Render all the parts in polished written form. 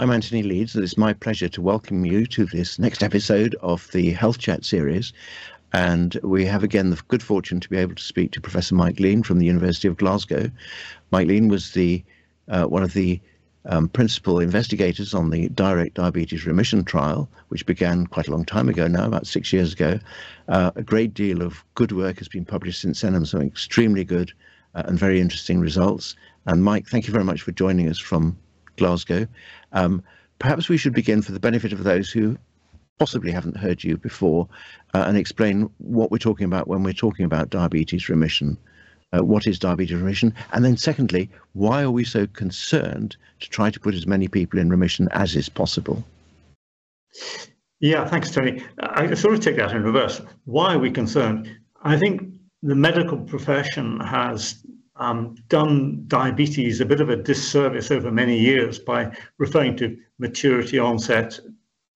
I'm Anthony Leeds, and it's my pleasure to welcome you to this next episode of the Health Chat series. And we have again the good fortune to be able to speak to Professor Mike Lean from the University of Glasgow. Mike Lean was one of the principal investigators on the direct diabetes remission trial, which began quite a long time ago now, about 6 years ago. A great deal of good work has been published since then, and some extremely good and very interesting results. And Mike, thank you very much for joining us from Glasgow. Perhaps we should begin, for the benefit of those who possibly haven't heard you before, and explain what we're talking about when we're talking about diabetes remission. What is diabetes remission? And then secondly, why are we so concerned to try to put as many people in remission as is possible? Yeah, thanks, Tony. I sort of take that in reverse. Why are we concerned? I think the medical profession has done diabetes a bit of a disservice over many years by referring to maturity onset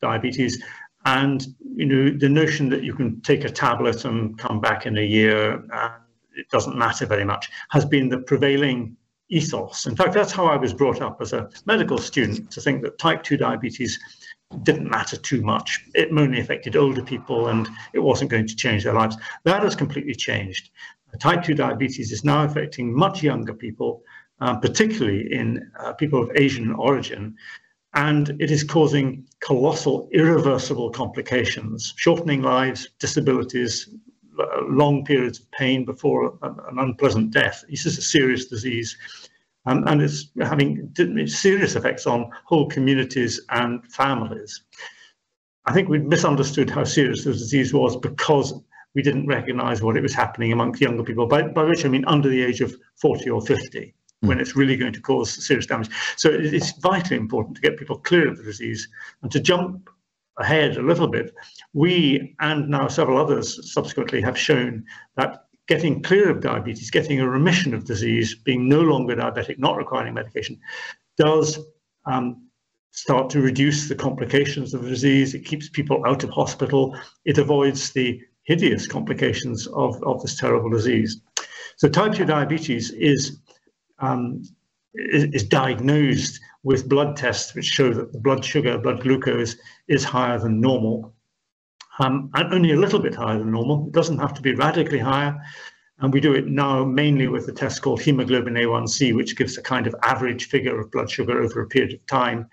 diabetes, and the notion that you can take a tablet and come back in a year and it doesn't matter very much has been the prevailing ethos. In fact, that's how I was brought up as a medical student, to think that type 2 diabetes didn't matter too much. It only affected older people and it wasn't going to change their lives. That has completely changed. Type 2 diabetes is now affecting much younger people, particularly in people of Asian origin, and it is causing colossal, irreversible complications, shortening lives, disabilities, long periods of pain before an unpleasant death. This is a serious disease, and it's having serious effects on whole communities and families. I think we misunderstood how serious the disease was because we didn't recognize what it was happening amongst younger people, by which I mean under the age of 40 or 50, when it's really going to cause serious damage. So it's vitally important to get people clear of the disease. And to jump ahead a little bit, we and now several others subsequently have shown that getting clear of diabetes, getting a remission of disease, being no longer diabetic, not requiring medication, does start to reduce the complications of the disease. It keeps people out of hospital. It avoids the hideous complications of this terrible disease. So type 2 diabetes is diagnosed with blood tests which show that the blood sugar, blood glucose, is higher than normal, and only a little bit higher than normal. It doesn't have to be radically higher, and we do it now mainly with a test called hemoglobin A1C, which gives a kind of average figure of blood sugar over a period of time,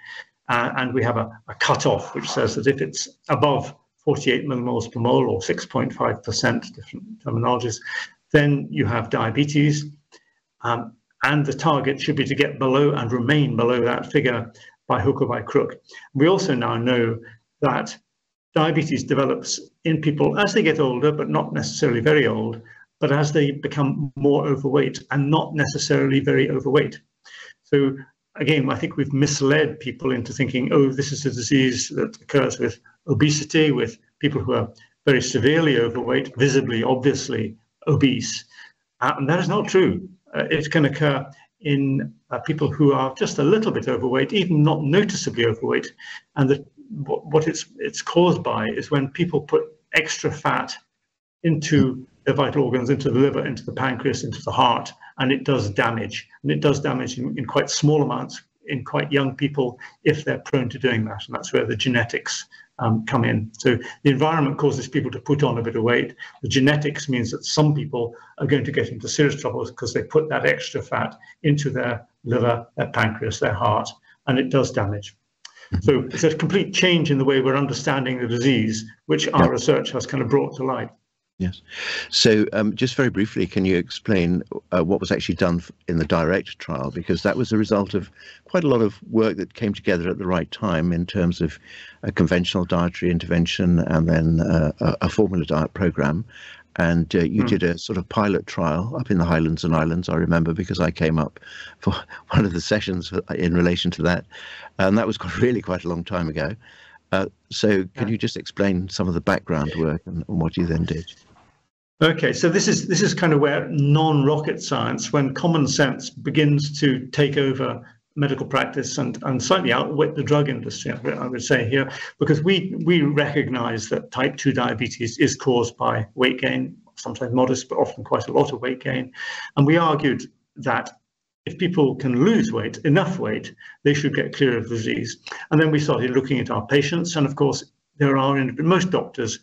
and we have a cutoff which says that if it's above 48 millimoles per mole, or 6.5%, different terminologies, then you have diabetes. And the target should be to get below and remain below that figure by hook or by crook. We also now know that diabetes develops in people as they get older, but not necessarily very old, but as they become more overweight and not necessarily very overweight. So again, I think we've misled people into thinking, oh, this is a disease that occurs with obesity, with people who are very severely overweight, visibly, obviously obese. And that is not true. It can occur in people who are just a little bit overweight, even not noticeably overweight. And what it's caused by is when people put extra fat into their vital organs, into the liver, into the pancreas, into the heart, and it does damage. And it does damage in quite small amounts in quite young people if they're prone to doing that. And that's where the genetics come in. So the environment causes people to put on a bit of weight. The genetics means that some people are going to get into serious troubles because they put that extra fat into their liver, their pancreas, their heart, and it does damage. So it's a complete change in the way we're understanding the disease, which our research has kind of brought to light. Yes. So just very briefly, can you explain what was actually done in the direct trial? Because that was a result of quite a lot of work that came together at the right time in terms of a conventional dietary intervention and then a formula diet program. And you did a sort of pilot trial up in the Highlands and Islands, I remember, because I came up for one of the sessions in relation to that. And that was really quite a long time ago. So can you just explain some of the background work and what you then did? Okay, so this is kind of where non-rocket science, when common sense begins to take over medical practice and slightly outwit the drug industry, I would say here, because we recognize that type 2 diabetes is caused by weight gain, sometimes modest, but often quite a lot of weight gain. And we argued that if people can lose weight, enough weight, they should get clear of the disease. And then we started looking at our patients. And of course, there are, most doctors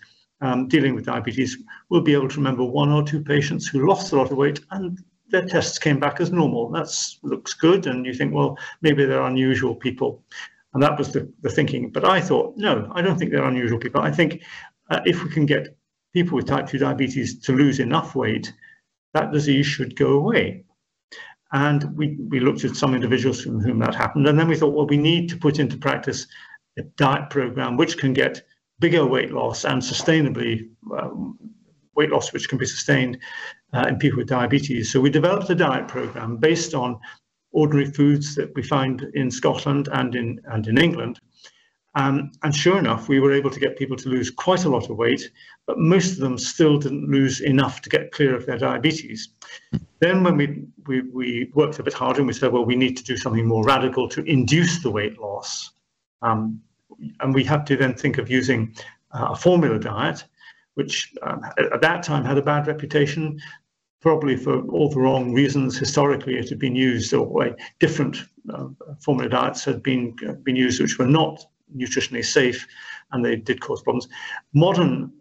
dealing with diabetes will be able to remember 1 or 2 patients who lost a lot of weight and their tests came back as normal. That looks good. And you think, well, maybe they're unusual people. And that was the thinking. But I thought, no, I don't think they're unusual people. I think if we can get people with type 2 diabetes to lose enough weight, that disease should go away. And we looked at some individuals from whom that happened. And then we thought, well, we need to put into practice a diet program which can get bigger weight loss and sustainably weight loss which can be sustained in people with diabetes. So we developed a diet program based on ordinary foods that we find in Scotland and in England. And sure enough, we were able to get people to lose quite a lot of weight, but most of them still didn't lose enough to get clear of their diabetes. Then when we worked a bit harder and we said, well, we need to do something more radical to induce the weight loss. And we had to then think of using a formula diet, which at that time had a bad reputation, probably for all the wrong reasons. Historically, it had been used, or different formula diets had been used, which were not nutritionally safe, and they did cause problems. Modern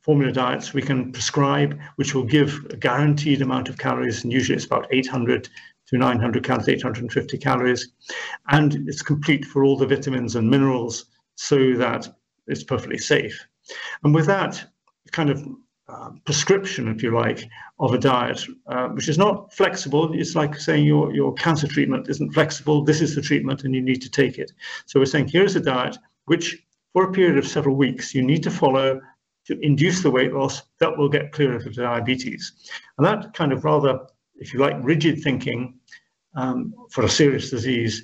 formula diets we can prescribe, which will give a guaranteed amount of calories, and usually it's about 800 to 900 calories, 850 calories, and it's complete for all the vitamins and minerals so that it's perfectly safe. And with that kind of prescription, if you like, of a diet, which is not flexible. It's like saying your cancer treatment isn't flexible. This is the treatment and you need to take it. So we're saying here's a diet which for a period of several weeks you need to follow to induce the weight loss that will get clear of the diabetes. And that kind of rather, if you like, rigid thinking for a serious disease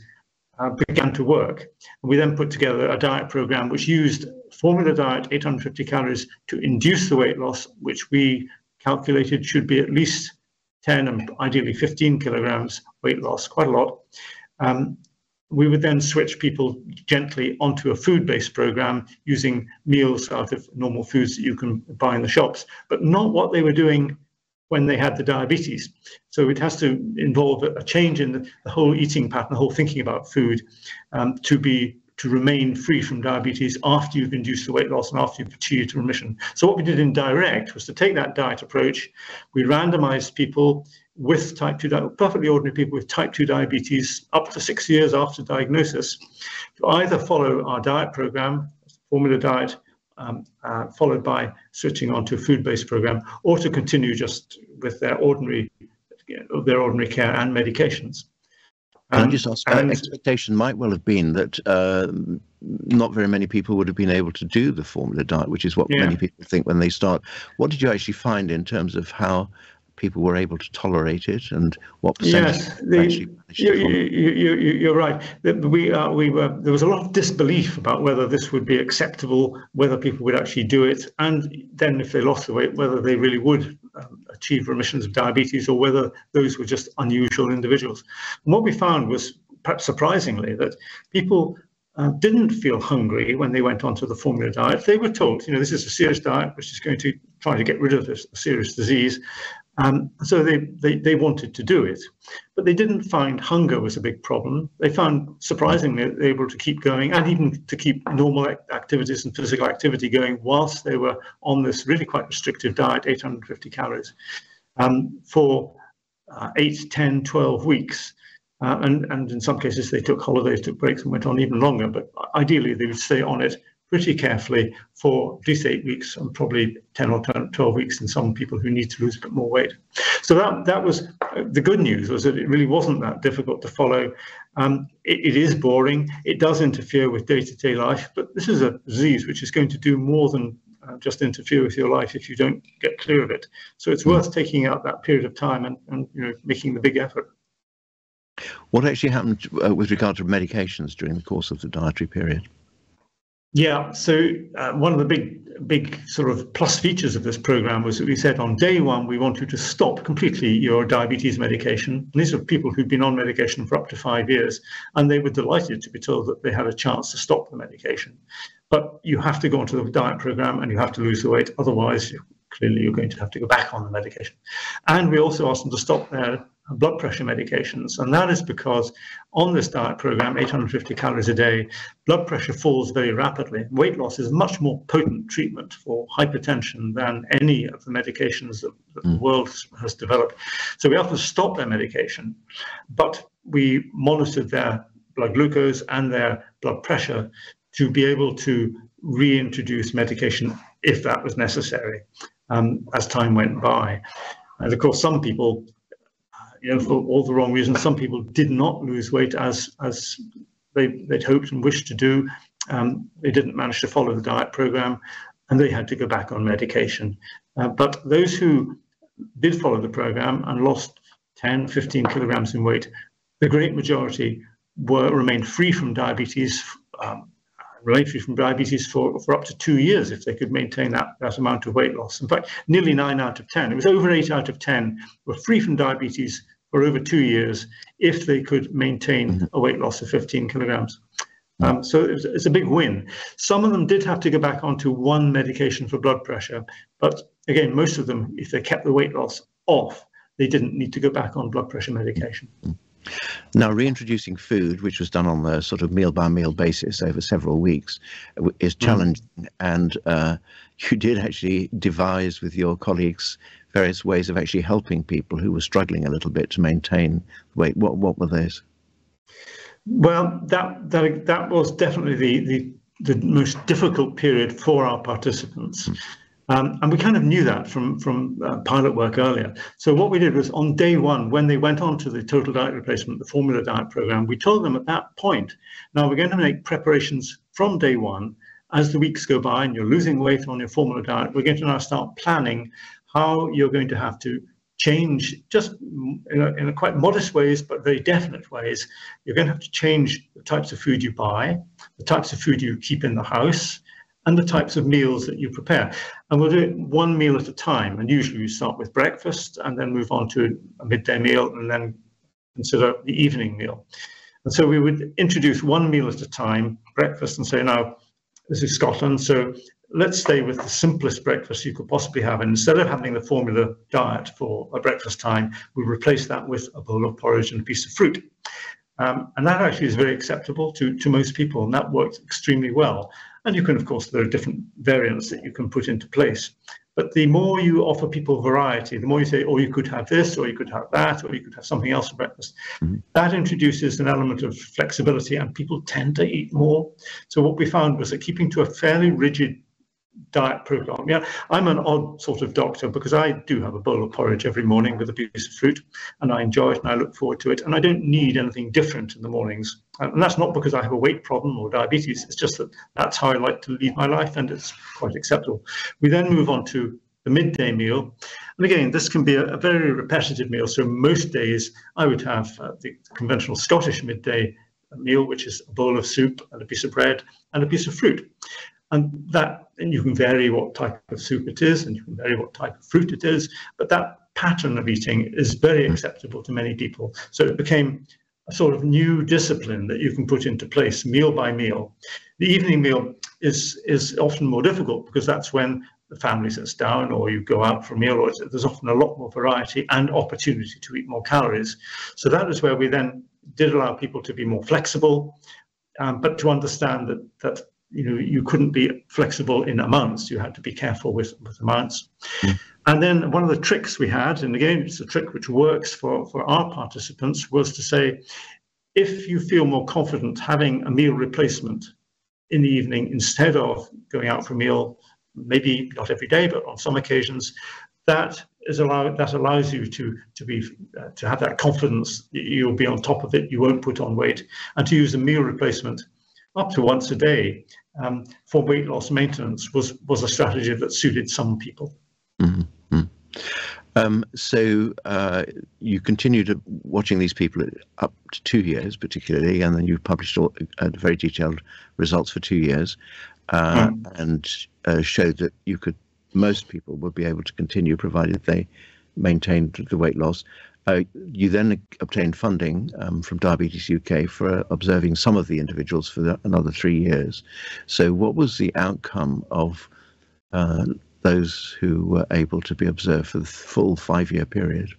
began to work. And we then put together a diet program which used formula diet, 850 calories, to induce the weight loss, which we calculated should be at least 10 and ideally 15 kilograms weight loss, quite a lot. We would then switch people gently onto a food-based program using meals out of normal foods that you can buy in the shops, but not what they were doing when they had the diabetes. So it has to involve a change in the whole eating pattern, the whole thinking about food, to remain free from diabetes after you've induced the weight loss and after you've achieved remission. So what we did in direct was to take that diet approach. We randomized people with type 2, perfectly ordinary people with type 2 diabetes up to 6 years after diagnosis, to either follow our diet program, formula diet, followed by switching onto a food-based program, or to continue just with their ordinary care and medications. Can I just ask, expectation might well have been that not very many people would have been able to do the formula diet, which is what many people think when they start. What did you actually find in terms of how people were able to tolerate it, and what percentage actually managed to follow? You're right. There was a lot of disbelief about whether this would be acceptable, whether people would actually do it, and then if they lost the weight, whether they really would achieve remissions of diabetes, or whether those were just unusual individuals. And what we found was, perhaps surprisingly, that people didn't feel hungry when they went onto the formula diet. They were told, this is a serious diet which is going to try to get rid of this serious disease. So they wanted to do it, but they didn't find hunger was a big problem. They found, surprisingly, they were able to keep going and even to keep normal activities and physical activity going whilst they were on this really quite restrictive diet, 850 calories, for 8, 10, 12 weeks. And in some cases, they took holidays, took breaks and went on even longer, but ideally they would stay on it pretty carefully for at least 8 weeks, and probably 10 or 12 weeks in some people who need to lose a bit more weight. So that was the good news, was that it really wasn't that difficult to follow. It is boring. It does interfere with day-to-day life, but this is a disease which is going to do more than just interfere with your life if you don't get clear of it. So it's worth taking out that period of time and making the big effort. What actually happened with regard to medications during the course of the dietary period? Yeah, so one of the big sort of plus features of this program was that we said on day one, we want you to stop completely your diabetes medication. And these are people who've been on medication for up to 5 years, and they were delighted to be told that they had a chance to stop the medication. But you have to go onto the diet program and you have to lose the weight. Otherwise, you're clearly you're going to have to go back on the medication. And we also asked them to stop their blood pressure medications. And that is because on this diet program, 850 calories a day, blood pressure falls very rapidly. Weight loss is a much more potent treatment for hypertension than any of the medications that the world has developed. So we have to stop their medication, but we monitored their blood glucose and their blood pressure to be able to reintroduce medication if that was necessary as time went by. And of course, some people, for all the wrong reasons, some people did not lose weight as they'd hoped and wished to do. They didn't manage to follow the diet program, and they had to go back on medication. But those who did follow the program and lost 10, 15 kilograms in weight, the great majority remained free from diabetes, for up to 2 years if they could maintain that amount of weight loss. In fact, nearly 9 out of 10, it was over 8 out of 10, were free from diabetes for over 2 years if they could maintain a weight loss of 15 kilograms. So it's a big win. Some of them did have to go back onto one medication for blood pressure, but again, most of them, if they kept the weight loss off, they didn't need to go back on blood pressure medication. Now, reintroducing food, which was done on a sort of meal-by-meal basis over several weeks, is challenging. And you did actually devise with your colleagues various ways of actually helping people who were struggling a little bit to maintain weight. What were those? Well, that was definitely the most difficult period for our participants. And we kind of knew that from pilot work earlier. So what we did was on day one, when they went on to the total diet replacement, the formula diet program, we told them at that point, now we're going to make preparations from day one. As the weeks go by and you're losing weight on your formula diet, we're going to now start planning how you're going to have to change, just in a quite modest ways, but very definite ways. You're going to have to change the types of food you buy, the types of food you keep in the house, and the types of meals that you prepare. And we'll do it one meal at a time. And usually we start with breakfast and then move on to a midday meal and then consider the evening meal. And so we would introduce one meal at a time, breakfast, and say, now, this is Scotland, so let's stay with the simplest breakfast you could possibly have. And instead of having the formula diet for a breakfast time, we replace that with a bowl of porridge and a piece of fruit. And that actually is very acceptable to most people, and that works extremely well. And you can, of course, there are different variants that you can put into place. But the more you offer people variety, the more you say, oh, you could have this, or you could have that, or you could have something else for breakfast. That introduces an element of flexibility, and people tend to eat more. So what we found was that keeping to a fairly rigid diet program. Yeah, I'm an odd sort of doctor because I do have a bowl of porridge every morning with a piece of fruit, and I enjoy it and I look forward to it, and I don't need anything different in the mornings. And that's not because I have a weight problem or diabetes, it's just that that's how I like to lead my life, and it's quite acceptable. We then move on to the midday meal, and again, this can be a very repetitive meal. So most days I would have the conventional Scottish midday meal, which is a bowl of soup and a piece of bread and a piece of fruit. And you can vary what type of soup it is, and you can vary what type of fruit it is, but that pattern of eating is very acceptable to many people. So it became a sort of new discipline that you can put into place meal by meal. The evening meal is often more difficult because that's when the family sits down or you go out for a meal, or there's often a lot more variety and opportunity to eat more calories. So that is where we then did allow people to be more flexible, but to understand that you couldn't be flexible in amounts. You had to be careful with amounts. And then one of the tricks we had, and again, it's a trick which works for our participants, was to say, if you feel more confident having a meal replacement in the evening instead of going out for a meal, maybe not every day, but on some occasions, that allows you to have that confidence that you'll be on top of it, you won't put on weight, and to use a meal replacement up to once a day for weight loss maintenance was a strategy that suited some people. So you continued watching these people up to 2 years, particularly, and then you published very detailed results for 2 years, and showed that most people would be able to continue provided they maintained the weight loss. You then obtained funding from Diabetes UK for observing some of the individuals for another 3 years. So what was the outcome of those who were able to be observed for the full 5-year period?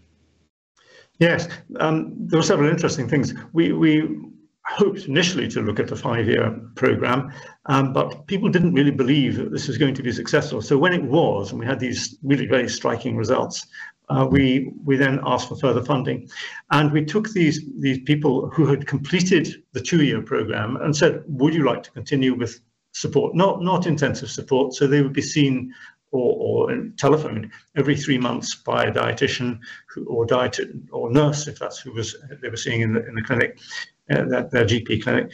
Yes, there were several interesting things. We hoped initially to look at the 5-year program, but people didn't really believe that this was going to be successful. So when it was, and we had these really very striking results, we then asked for further funding, and we took these people who had completed the 2-year program and said, would you like to continue with support, not intensive support, so they would be seen or telephoned every 3 months by a dietitian or nurse, if that's who they were seeing in the clinic, their GP clinic,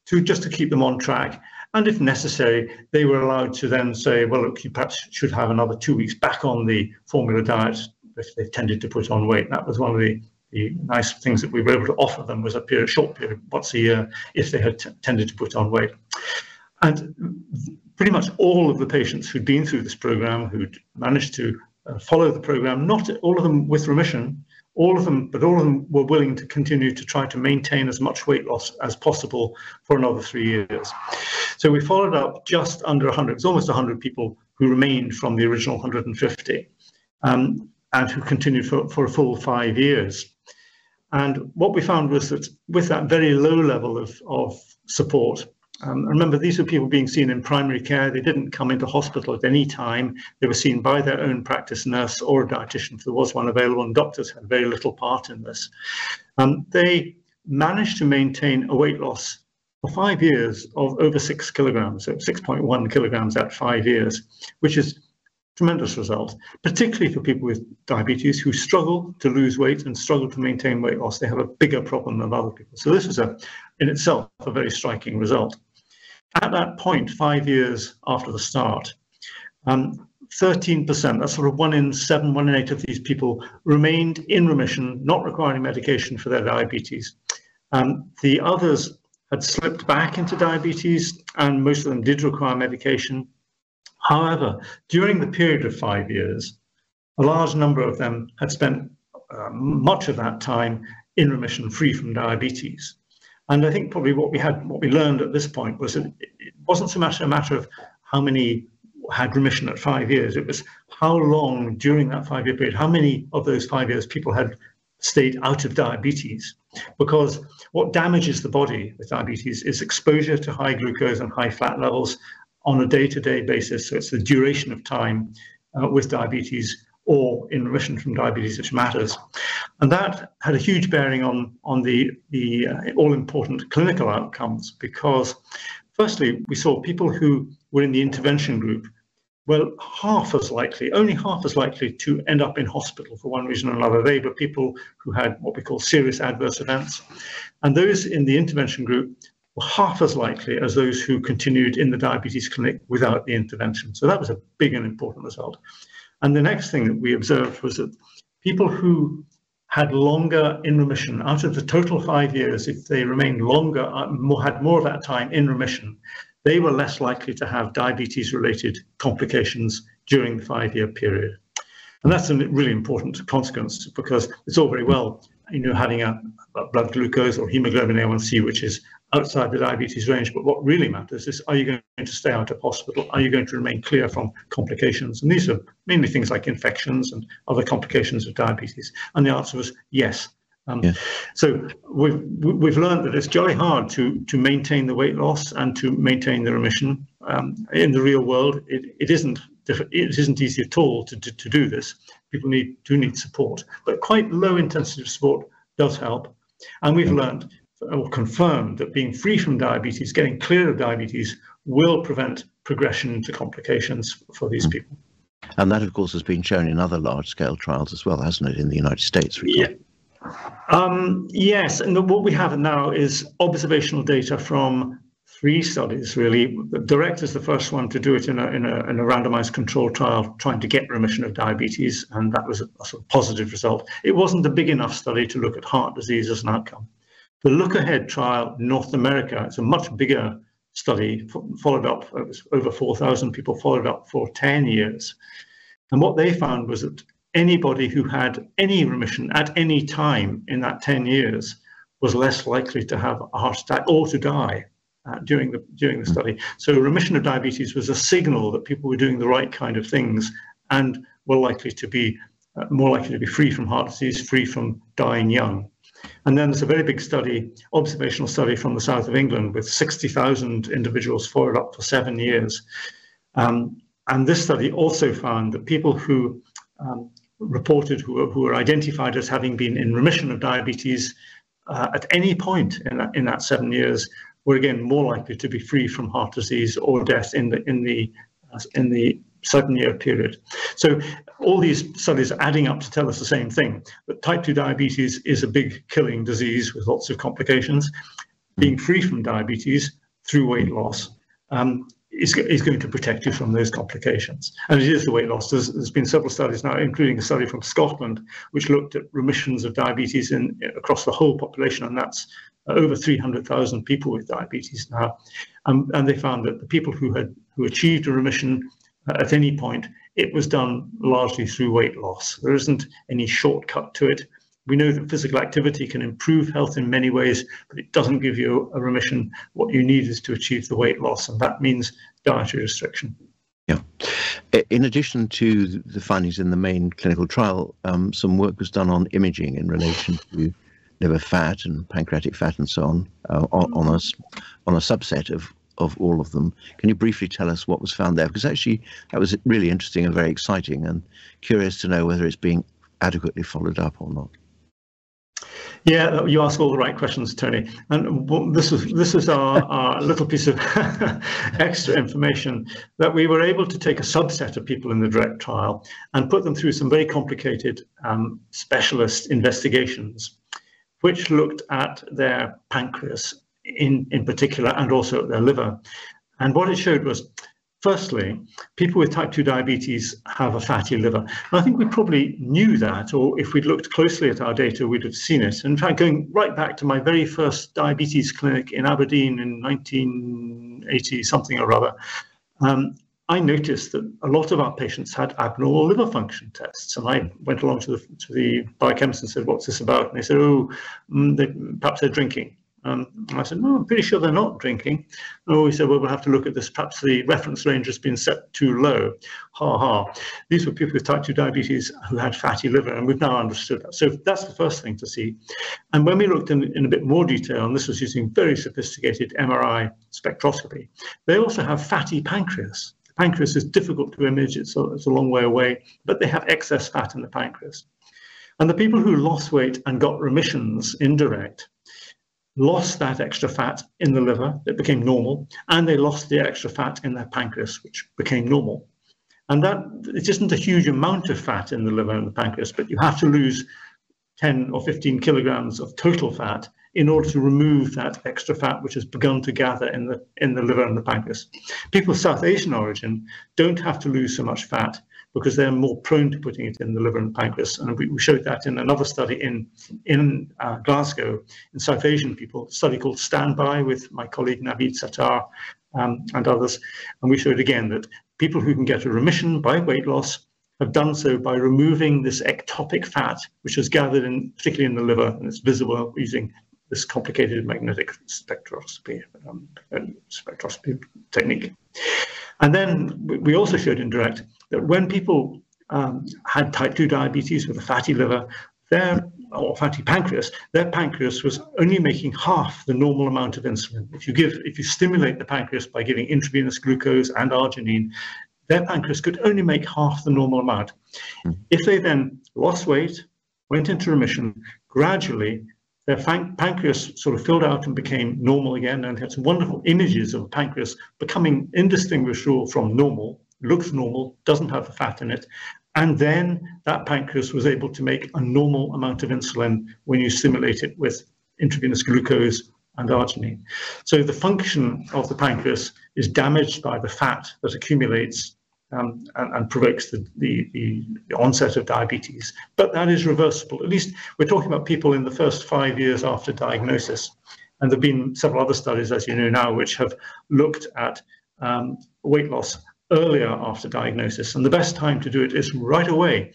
to keep them on track. And if necessary, they were allowed to then say, well, look, you perhaps should have another 2 weeks back on the formula diet if they've tended to put on weight. That was one of the nice things that we were able to offer them, was a short period, once a year, if they had tended to put on weight. And pretty much all of the patients who'd been through this program, who'd managed to follow the program, not all of them with remission, but all of them were willing to continue to try to maintain as much weight loss as possible for another 3 years. So we followed up just under 100, it was almost 100 people who remained from the original 150, and who continued for a full 5 years. And what we found was that with that very low level of support, remember, these were people being seen in primary care. They didn't come into hospital at any time. They were seen by their own practice nurse or a dietitian, if there was one available, and doctors had very little part in this. They managed to maintain a weight loss for 5 years of over 6 kilograms, so 6.1 kilograms at 5 years, which is a tremendous result, particularly for people with diabetes who struggle to lose weight and struggle to maintain weight loss. They have a bigger problem than other people. So this was in itself a very striking result. At that point, 5 years after the start, 13%, that's sort of 1 in 7, 1 in 8 of these people remained in remission, not requiring medication for their diabetes. The others had slipped back into diabetes, and most of them did require medication. However, during the period of 5 years, a large number of them had spent much of that time in remission, free from diabetes. And I think probably what we learned at this point was that it wasn't so much a matter of how many had remission at 5 years. It was how long during that 5-year period, how many of those 5 years people had stayed out of diabetes. Because what damages the body with diabetes is exposure to high glucose and high fat levels on a day-to-day basis. So it's the duration of time with diabetes or in remission from diabetes which matters. And that had a huge bearing on the all-important clinical outcomes, because firstly, we saw people who were in the intervention group were only half as likely to end up in hospital for one reason or another. They were people who had what we call serious adverse events. And those in the intervention group were half as likely as those who continued in the diabetes clinic without the intervention. So that was a big and important result. And the next thing that we observed was that people who had longer in remission, out of the total 5 years, if they remained longer, had more of that time in remission, they were less likely to have diabetes-related complications during the 5-year period. And that's a really important consequence, because it's all very well, having a blood glucose or hemoglobin A1C, which is outside the diabetes range, but what really matters is, are you going to stay out of hospital? Are you going to remain clear from complications? And these are mainly things like infections and other complications of diabetes. And the answer was yes. So we've learned that it's jolly hard to maintain the weight loss and to maintain the remission. In the real world, it isn't easy at all to do this. People do need support, but quite low intensity support does help. And we've learned or confirmed that being free from diabetes, getting clear of diabetes, will prevent progression to complications for these people. And that, of course, has been shown in other large-scale trials as well, hasn't it, in the United States, for example? Yes, and what we have now is observational data from 3 studies, really. Direct is the first one to do it in a randomized control trial, trying to get remission of diabetes, and that was a sort of positive result. It wasn't a big enough study to look at heart disease as an outcome. The Look Ahead trial in North America, it's a much bigger study, followed up, it was over 4,000 people followed up for 10 years. And what they found was that anybody who had any remission at any time in that 10 years was less likely to have a heart attack or to die during the study. So remission of diabetes was a signal that people were doing the right kind of things and were likely to be more likely to be free from heart disease, free from dying young. And then there's a very big study, observational study from the south of England with 60,000 individuals followed up for 7 years. And this study also found that people who reported, who were identified as having been in remission of diabetes at any point in that 7 years, were again more likely to be free from heart disease or death in the 7-year period. So all these studies are adding up to tell us the same thing, that type 2 diabetes is a big killing disease with lots of complications. Being free from diabetes through weight loss is going to protect you from those complications. And it is the weight loss. There's been several studies now, including a study from Scotland, which looked at remissions of diabetes across the whole population, and that's over 300,000 people with diabetes now. And they found that the people who achieved a remission at any point, it was done largely through weight loss. There isn't any shortcut to it. We know that physical activity can improve health in many ways, but it doesn't give you a remission. What you need is to achieve the weight loss, and that means dietary restriction. Yeah. In addition to the findings in the main clinical trial, some work was done on imaging in relation to liver fat and pancreatic fat and so on a subset of all of them. Can you briefly tell us what was found there? Because actually that was really interesting and very exciting, and curious to know whether it's being adequately followed up or not. Yeah, you ask all the right questions, Tony. And this is our little piece of extra information, that we were able to take a subset of people in the direct trial and put them through some very complicated specialist investigations, which looked at their pancreas in particular, and also at their liver. And what it showed was, firstly, people with type 2 diabetes have a fatty liver. And I think we probably knew that, or if we'd looked closely at our data, we'd have seen it. In fact, going right back to my very first diabetes clinic in Aberdeen in 1980 something or other, I noticed that a lot of our patients had abnormal liver function tests. And I went along to the biochemist and said, "What's this about?" And they said, "Oh, perhaps they're drinking." I said, "No, I'm pretty sure they're not drinking." Oh, he said, "Well, we'll have to look at this. Perhaps the reference range has been set too low." Ha ha. These were people with type 2 diabetes who had fatty liver, and we've now understood that. So that's the first thing to see. And when we looked in a bit more detail, and this was using very sophisticated MRI spectroscopy, they also have fatty pancreas. The pancreas is difficult to image. It's a long way away, but they have excess fat in the pancreas. And the people who lost weight and got remissions indirect lost that extra fat in the liver, it became normal, and they lost the extra fat in their pancreas, which became normal. And that, it isn't a huge amount of fat in the liver and the pancreas, but you have to lose 10 or 15 kilograms of total fat in order to remove that extra fat which has begun to gather in the liver and the pancreas. People of South Asian origin don't have to lose so much fat because they're more prone to putting it in the liver and pancreas. And we showed that in another study in Glasgow in South Asian people, a study called Standby with my colleague Naveed Sattar and others. And we showed again that people who can get a remission by weight loss have done so by removing this ectopic fat, which is gathered particularly in the liver, and it's visible using this complicated magnetic spectroscopy technique. And then we also showed in direct that when people had type 2 diabetes with a fatty liver, or fatty pancreas, their pancreas was only making half the normal amount of insulin. If you stimulate the pancreas by giving intravenous glucose and arginine, their pancreas could only make half the normal amount. If they then lost weight, went into remission, gradually their pancreas sort of filled out and became normal again, and had some wonderful images of a pancreas becoming indistinguishable from normal, looks normal, doesn't have the fat in it, and then that pancreas was able to make a normal amount of insulin when you stimulate it with intravenous glucose and arginine. So the function of the pancreas is damaged by the fat that accumulates and provokes the onset of diabetes. But that is reversible. At least we're talking about people in the first 5 years after diagnosis. And there have been several other studies, as you know now, which have looked at weight loss earlier after diagnosis. And the best time to do it is right away.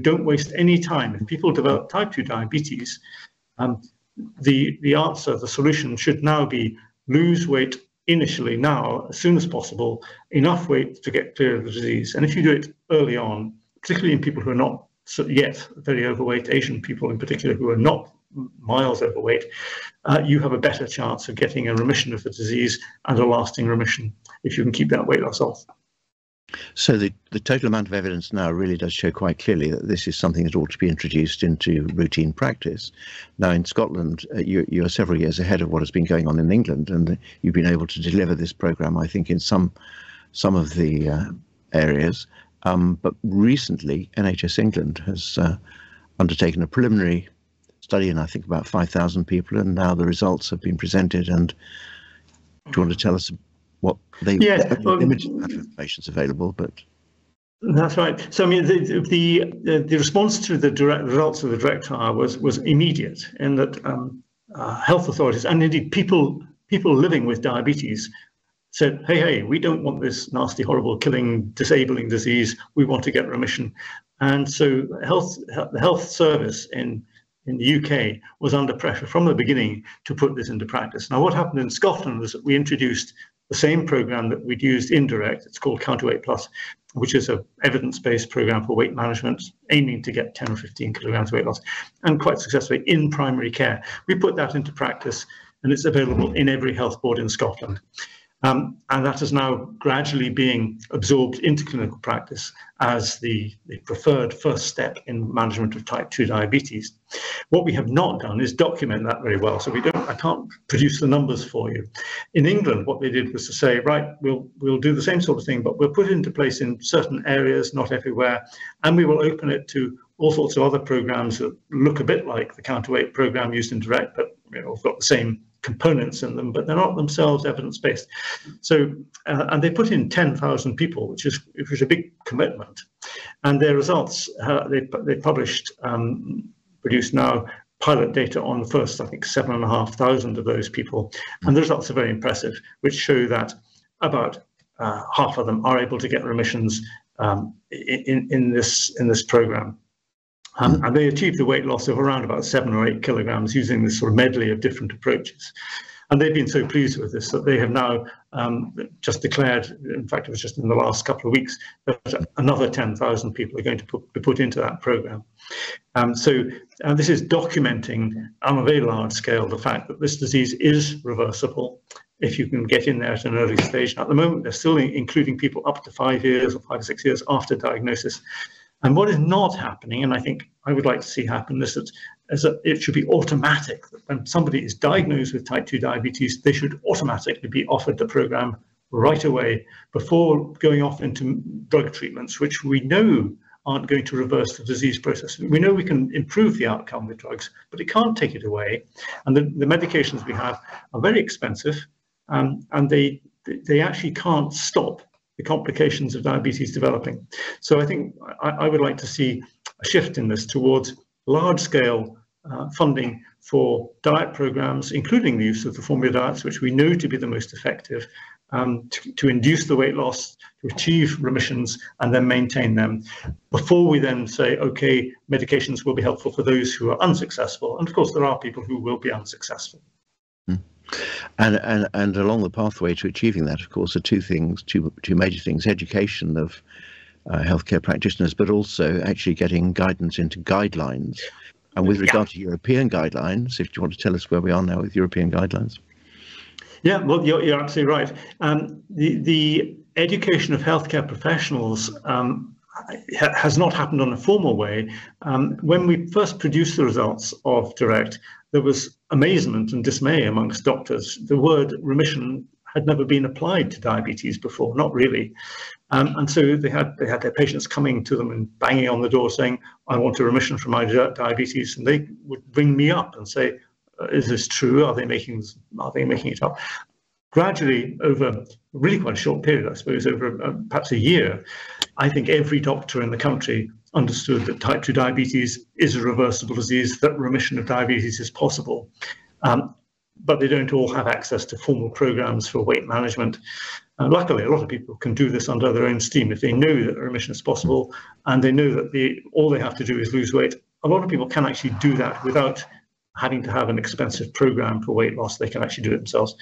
Don't waste any time. If people develop type 2 diabetes, the answer, the solution should now be lose weight initially now, as soon as possible, enough weight to get clear of the disease. And if you do it early on, particularly in people who are not yet very overweight, Asian people in particular who are not miles overweight, you have a better chance of getting a remission of the disease and a lasting remission if you can keep that weight loss off. So the total amount of evidence now really does show quite clearly that this is something that ought to be introduced into routine practice. Now in Scotland, you are several years ahead of what has been going on in England, and you've been able to deliver this programme, I think, in some of the areas. But recently, NHS England has undertaken a preliminary study in, I think, about 5,000 people, and now the results have been presented. And do you want to tell us what they limited amount of information is available? But that's right. So I mean, the response to the results of the direct trial was immediate, in that health authorities and indeed people living with diabetes said, hey, we don't want this nasty, horrible, killing, disabling disease. We want to get remission. And so the health service in the UK was under pressure from the beginning to put this into practice. Now, what happened in Scotland was that we introduced the same program that we'd used in direct. It's called Counterweight Plus, which is an evidence-based program for weight management, aiming to get 10 or 15 kilograms of weight loss, and quite successfully in primary care. We put that into practice, and it's available in every health board in Scotland. And that is now gradually being absorbed into clinical practice as the preferred first step in management of type 2 diabetes. What we have not done is document that very well, so I can't produce the numbers for you. In England, what they did was to say, right, we'll do the same sort of thing, but we'll put it into place in certain areas, not everywhere, and we will open it to all sorts of other programs that look a bit like the counterweight program used in direct, but have got the same components in them, but they're not themselves evidence-based. So, and they put in 10,000 people, which was a big commitment. And their results, they produced now pilot data on the first, I think, 7,500 of those people. And the results are very impressive, which show that about half of them are able to get remissions in this program. And they achieved the weight loss of around about 7 or 8 kilograms using this sort of medley of different approaches. And they've been so pleased with this that they have now just declared, in fact, it was just in the last couple of weeks, that another 10,000 people are going to be put into that program. So this is documenting on a very large scale the fact that this disease is reversible if you can get in there at an early stage. Now, at the moment, they're still including people up to 5 years or 5 or 6 years after diagnosis. And what is not happening, and I think I would like to see happen, is that it should be automatic. That when somebody is diagnosed with type 2 diabetes, they should automatically be offered the program right away before going off into drug treatments, which we know aren't going to reverse the disease process. We know we can improve the outcome with drugs, but it can't take it away. And the medications we have are very expensive, and they actually can't stop the complications of diabetes developing. So I think I would like to see a shift in this towards large-scale funding for diet programs, including the use of the formula diets, which we know to be the most effective, to induce the weight loss, to achieve remissions, and then maintain them, before we then say, okay, medications will be helpful for those who are unsuccessful. And of course, there are people who will be unsuccessful. And along the pathway to achieving that, of course, are two major things: education of healthcare practitioners, but also actually getting guidance into guidelines. And with regard to European guidelines, if you want to tell us where we are now with European guidelines. Yeah, well, you're absolutely right. The education of healthcare professionals has not happened on a formal way. When we first produced the results of direct, there was amazement and dismay amongst doctors. The word remission had never been applied to diabetes before, not really. And so they had their patients coming to them and banging on the door saying, I want a remission from my diabetes. And they would ring me up and say, is this true? Are they making it up? Gradually, over really quite a short period, I suppose, over perhaps a year, I think every doctor in the country understood that type 2 diabetes is a reversible disease, that remission of diabetes is possible. But they don't all have access to formal programs for weight management. Luckily, a lot of people can do this under their own steam if they know that remission is possible and they know that all they have to do is lose weight. A lot of people can actually do that without having to have an expensive program for weight loss. They can actually do it themselves.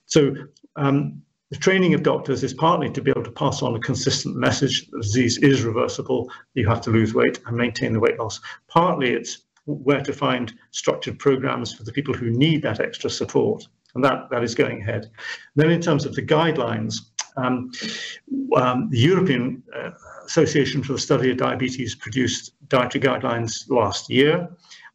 So the training of doctors is partly to be able to pass on a consistent message that the disease is reversible, you have to lose weight and maintain the weight loss. Partly it's where to find structured programs for the people who need that extra support, and that is going ahead. Then in terms of the guidelines, the European Association for the Study of Diabetes produced dietary guidelines last year,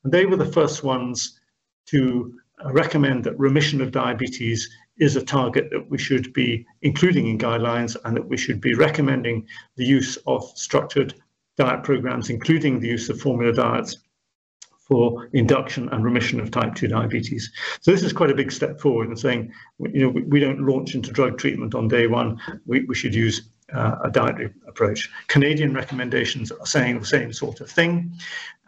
and they were the first ones to recommend that remission of diabetes is a target that we should be including in guidelines, and that we should be recommending the use of structured diet programs, including the use of formula diets for induction and remission of type 2 diabetes. So this is quite a big step forward in saying, we don't launch into drug treatment on day one, we should use a dietary approach. Canadian recommendations are saying the same sort of thing,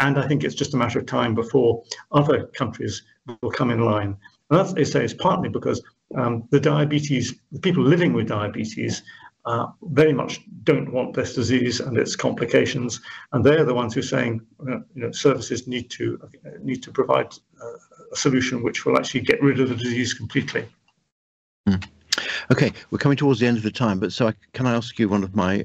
and I think it's just a matter of time before other countries will come in line. And that, they say, is partly because the people living with diabetes very much don't want this disease and its complications, and they're the ones who are saying, services need to provide a solution which will actually get rid of the disease completely. Okay, we're coming towards the end of the time, but can I ask you one of my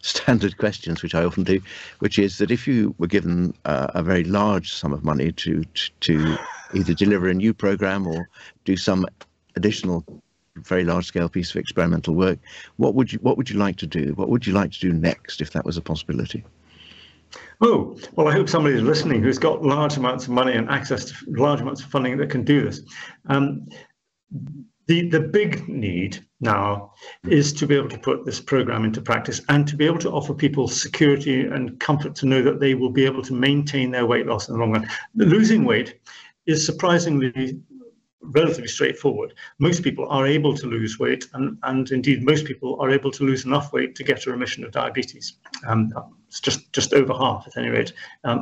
standard questions, which I often do, which is that if you were given a very large sum of money to either deliver a new program or do some additional very large-scale piece of experimental work, what would you like to do? What would you like to do next if that was a possibility? Oh, well, I hope somebody is listening who's got large amounts of money and access to large amounts of funding that can do this. The big need now is to be able to put this program into practice and to be able to offer people security and comfort to know that they will be able to maintain their weight loss in the long run. Losing weight is surprisingly relatively straightforward. Most people are able to lose weight, and indeed most people are able to lose enough weight to get a remission of diabetes. It's just over half, at any rate,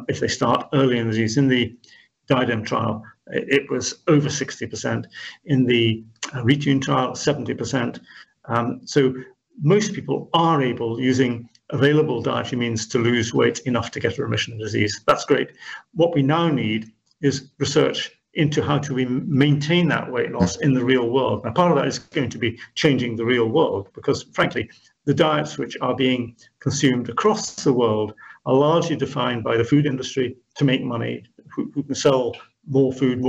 if they start early in the disease. In the Diadem trial, it was over 60%. In the Retune trial, 70%. So most people are able, using available dietary means, to lose weight enough to get a remission of disease. That's great. What we now need is research into how to maintain that weight loss in the real world. Now, part of that is going to be changing the real world, because frankly, the diets which are being consumed across the world are largely defined by the food industry to make money, who can sell more food,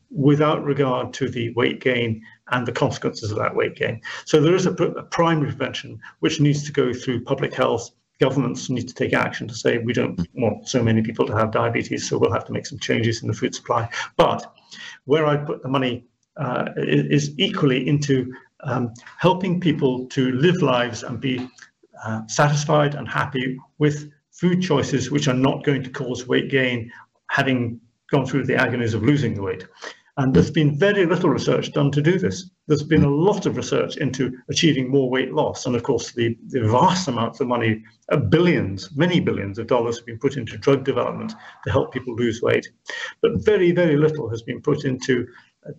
without regard to the weight gain and the consequences of that weight gain. So there is a primary prevention which needs to go through public health. Governments need to take action to say, we don't want so many people to have diabetes, so we'll have to make some changes in the food supply. But where I put the money is equally into helping people to live lives and be satisfied and happy with food choices which are not going to cause weight gain, having gone through the agonies of losing the weight. And there's been very little research done to do this. There's been a lot of research into achieving more weight loss. And of course, the vast amounts of money, billions, many billions of dollars have been put into drug development to help people lose weight. But very, very little has been put into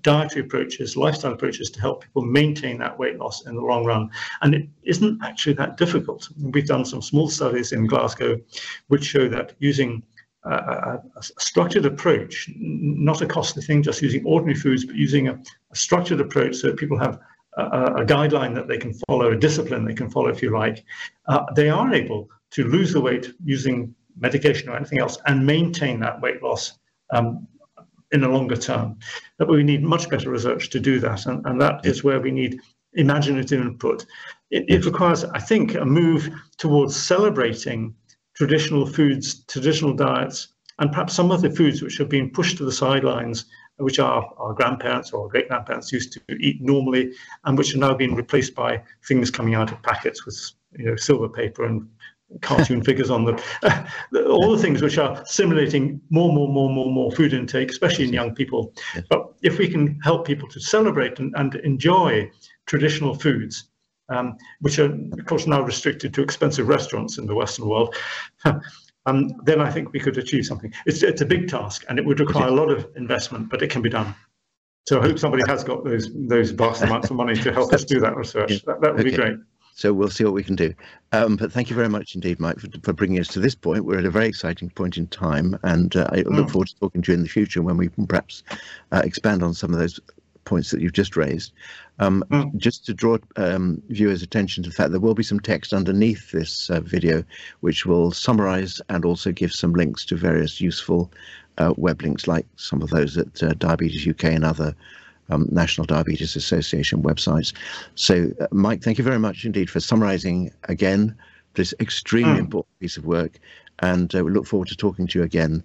dietary approaches, lifestyle approaches to help people maintain that weight loss in the long run. And it isn't actually that difficult. We've done some small studies in Glasgow which show that using a structured approach, not a costly thing, just using ordinary foods, but using a structured approach so that people have a guideline that they can follow, a discipline they can follow, if you like, they are able to lose the weight using medication or anything else and maintain that weight loss in the longer term. But we need much better research to do that, and that is where we need imaginative input. It requires, I think, a move towards celebrating traditional foods, traditional diets, and perhaps some of the foods which have been pushed to the sidelines, which our grandparents or great-grandparents used to eat normally, and which are now being replaced by things coming out of packets with, silver paper and cartoon figures on them. All the things which are simulating more food intake, especially in young people. Yes. But if we can help people to celebrate and enjoy traditional foods, which are, of course, now restricted to expensive restaurants in the Western world, then I think we could achieve something. It's a big task, and it would require a lot of investment, but it can be done. So I hope somebody has got those vast amounts of money to help us do that research. That would be great. So we'll see what we can do. But thank you very much indeed, Mike, for bringing us to this point. We're at a very exciting point in time, and I look forward to talking to you in the future when we can perhaps expand on some of those points that you've just raised. Just to draw viewers' attention to the fact there will be some text underneath this video which will summarize and also give some links to various useful web links, like some of those at Diabetes UK and other National Diabetes Association websites. So Mike, thank you very much indeed for summarizing again this extremely important piece of work, and we look forward to talking to you again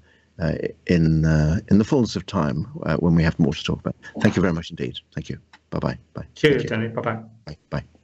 in the fullness of time when we have more to talk about. Thank you very much indeed. Thank you. Bye-bye. Bye. Cheers, Tony. Bye-bye. Bye. Bye.